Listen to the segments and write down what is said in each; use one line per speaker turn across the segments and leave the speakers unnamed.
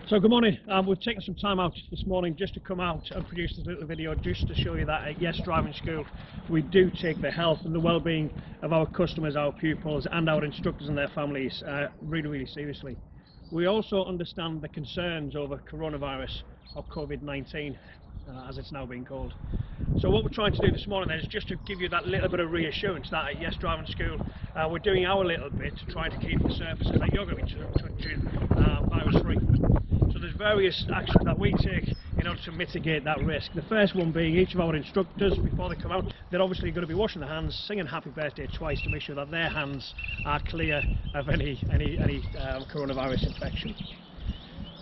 So good morning. We've taken some time out this morning just to come out and produce this little video just to show you that at Yes Driving School we do take the health and the well-being of our customers, our pupils and our instructors and their families really seriously. We also understand the concerns over coronavirus or COVID-19 as it's now being called. So what we're trying to do this morning then is just to give you that little bit of reassurance that at Yes Driving School we're doing our little bit to try to keep the surfaces that you're going to be touching virus free. So there's various actions that we take in order to mitigate that risk. The first one being each of our instructors, before they come out, they're obviously going to be washing their hands, singing happy birthday twice to make sure that their hands are clear of any coronavirus infection.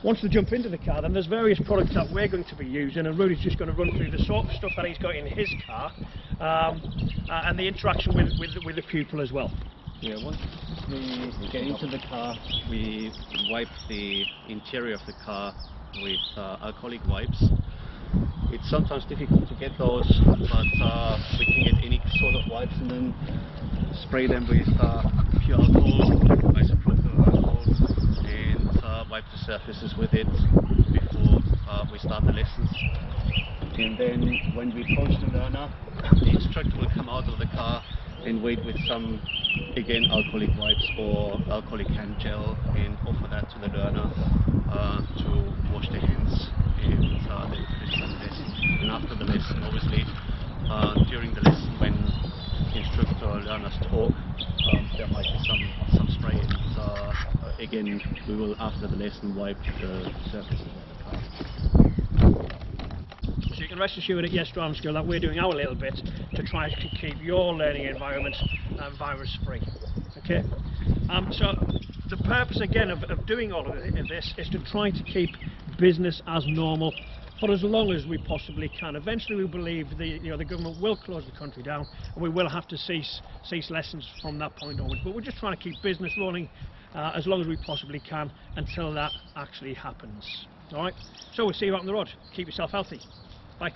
Once they jump into the car, then there's various products that we're going to be using, and Rudy's just going to run through the sort of stuff that he's got in his car and the interaction with the pupil as well.
Yeah, once we get into the car, we wipe the interior of the car with alcoholic wipes. It's sometimes difficult to get those, but we can get any sort of wipes and then spray them with pure alcohol, isopropyl alcohol, and wipe the surfaces with it before we start the lessons. And then when we approach the learner, the instructor will come out of the car and wait with some, again, alcoholic wipes or alcoholic hand gel and offer that to the learner to wash their hands and then finish the lesson. And after the lesson, obviously, during the lesson when instructor or learners talk, there might be some spray, and again, we will after the lesson wipe the surfaces of the car.
So you can rest assured at Yes Driving School that we're doing our little bit to try to keep your learning environment virus free. Okay. So the purpose again of doing all of this is to try to keep business as normal for as long as we possibly can. Eventually we believe the government will close the country down and we will have to cease lessons from that point onwards. But we're just trying to keep business running as long as we possibly can until that actually happens. Alright, so we'll see you out on the road. Keep yourself healthy. Bye.